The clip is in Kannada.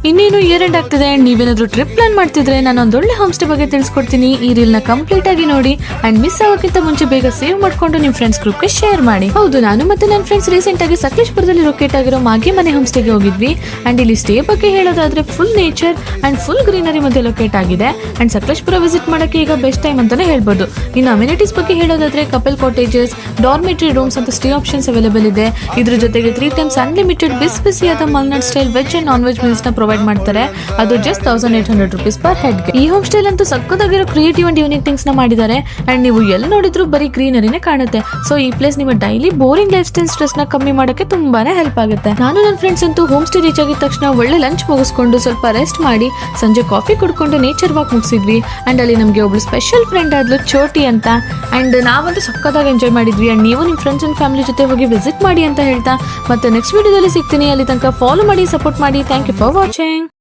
ಇನ್ನೇನು ಇಯರ್ ಎಂಡ್ ಆಗ್ತಿದೆ ಅಂಡ್ ನೀವೇನಾದ್ರೂ ಟ್ರಿಪ್ ಪ್ಲಾನ್ ಮಾಡ್ತಿದ್ರೆ ನಾನು ಒಂದೊಳ್ಳೆ ಹೋಮ್ ಸ್ಟೇ ಬಗ್ಗೆ ತಿಳಿಸ್ಕೊಡ್ತೀನಿ. ಈ ರೀಲ್ ನ ಕಂಪ್ಲೀಟ್ ಆಗಿ ನೋಡಿ ಅಂಡ್ ಮಿಸ್ ಆಗೋಕ್ಕಿಂತ ಮುಂಚೆ ಬೇಗ ಸೇವ್ ಮಾಡ್ಕೊಂಡು ನಿಮ್ ಫ್ರೆಂಡ್ಸ್ ಗ್ರೂಪ್ ಗೆ ಶೇರ್ ಮಾಡಿ. ಹೌದು, ನಾನು ಮತ್ತೆ ನನ್ನ ಫ್ರೆಂಡ್ಸ್ ರೀಸೆಂಟ್ ಆಗಿ ಸಕಲೇಶ್ಪುರದಲ್ಲಿ ಲೊಕೇಟ್ ಆಗಿರೋ ಮಾಗಿ ಮನೆ ಹೋಮ್ ಸ್ಟೇಗೆ ಹೋಗಿದ್ವಿ. ಅಂಡ್ ಇಲ್ಲಿ ಸ್ಟೇ ಬಗ್ಗೆ ಹೇಳೋದಾದ್ರೆ full nature and full greenery ಮಧ್ಯೆ ಲೊಕೇಟ್ ಆಗಿದೆ. ಅಂಡ್ ಸಕಲೇಶ್ಪುರ ವಿಸಿಟ್ ಮಾಡಕ್ಕೆ ಈಗ ಬೆಸ್ಟ್ ಟೈಮ್ ಅಂತಾನೆ ಹೇಳ್ಬೋದು. ಇನ್ನು ಅಮ್ಯುನಿಟೀಸ್ ಬಗ್ಗೆ ಹೇಳೋದಾದ್ರೆ ಕಪಲ್ ಕಾಟೇಜಸ್, ಡಾರ್ಮೆಟರಿ ರೂಮ್ಸ್ ಅಂತ ಸ್ಟೇ ಆಪ್ಷನ್ಸ್ ಅವೈಲೇಬಲ್ ಇದೆ. ಇದ್ರ ಜೊತೆಗೆ 3 times ಅನ್ಲಿಮಿಟೆಡ್ ಬಿಸಿಯಾದ Malnad style veg and non veg meals ನ ಪ್ರೊವೈಡ್ ಮಾಡ್ತಾರೆ. ಅದು ಜಸ್ಟ್ 1800 rupees ಪರ್ ಹೆಡ್ ಗೆ. ಈ ಹೋಮ್ ಸ್ಟೇ ಅಂತೂ ಸಕ್ಕತ್ತಾಗಿರೋ ಕ್ರಿಯೇಟಿವ್ ಅಂಡ್ ಯೂನಿಕ್ ಥಿಂಗ್ಸ್ ನ ಮಾಡಿದ್ದಾರೆ. ಅಂಡ್ ನೀವು ಎಲ್ಲಿ ನೋಡಿದ್ರು ಬರೀ ಗ್ರೀನರಿನೇ ಕಾಣುತ್ತೆ. ಸೊ ಈ ಪ್ಲೇಸ್ ನಿಮ್ಮ daily boring life style stress ನ ಕಮ್ಮಿ ಮಾಡಕ್ಕೆ ತುಂಬಾನೇ ಹೆಲ್ಪ್ ಆಗುತ್ತೆ. ನಾನು ನನ್ನ ಫ್ರೆಂಡ್ಸ್ ಅಂತೂ ಹೋಮ್ ಸ್ಟೇ ರೀಚ್ ಆಗಿದ ತಕ್ಷಣ ಒಳ್ಳೆ ಲಂಚ್ ಮುಗಿಸ್ಕೊಂಡು ಸ್ವಲ್ಪ ರೆಸ್ಟ್ ಮಾಡಿ ಸಂಜೆ ಕಾಫಿ ಕುಡ್ಕೊಂಡು ನೇಚರ್ ವಾಕ್ ಮುಗಿಸಿದ್ವಿ. ಅಂಡ್ ಅಲ್ಲಿ ನಮಗೆ ಒಬ್ಳು ಸ್ಪೆಷಲ್ ಫ್ರೆಂಡ್ ಆದ್ಲು ಚೋಟಿ ಅಂತ. ಅಂಡ್ ನಾವಂತೂ ಸಕ್ಕತ್ತಾಗಿ ಎಂಜಾಯ್ ಮಾಡಿದ್ವಿ. ಅಂಡ್ ನೀವು ನಿಮ್ಮ ಫ್ರೆಂಡ್ಸ್ ಅಂಡ್ ಫ್ಯಾಮಿಲಿ ಜೊತೆ ಹೋಗಿ ವಿಸಿಟ್ ಮಾಡಿ ಅಂತ ಹೇಳ್ತಾ ಮತ್ತೆ ನೆಕ್ಸ್ಟ್ ವಿಡಿಯೋದಲ್ಲಿ ಸಿಗ್ತೀನಿ. ಅಲ್ಲಿ ತನಕ ಫಾಲೋ ಮಾಡಿ, ಸಪೋರ್ಟ್ ಮಾಡಿ. Thank you for watching.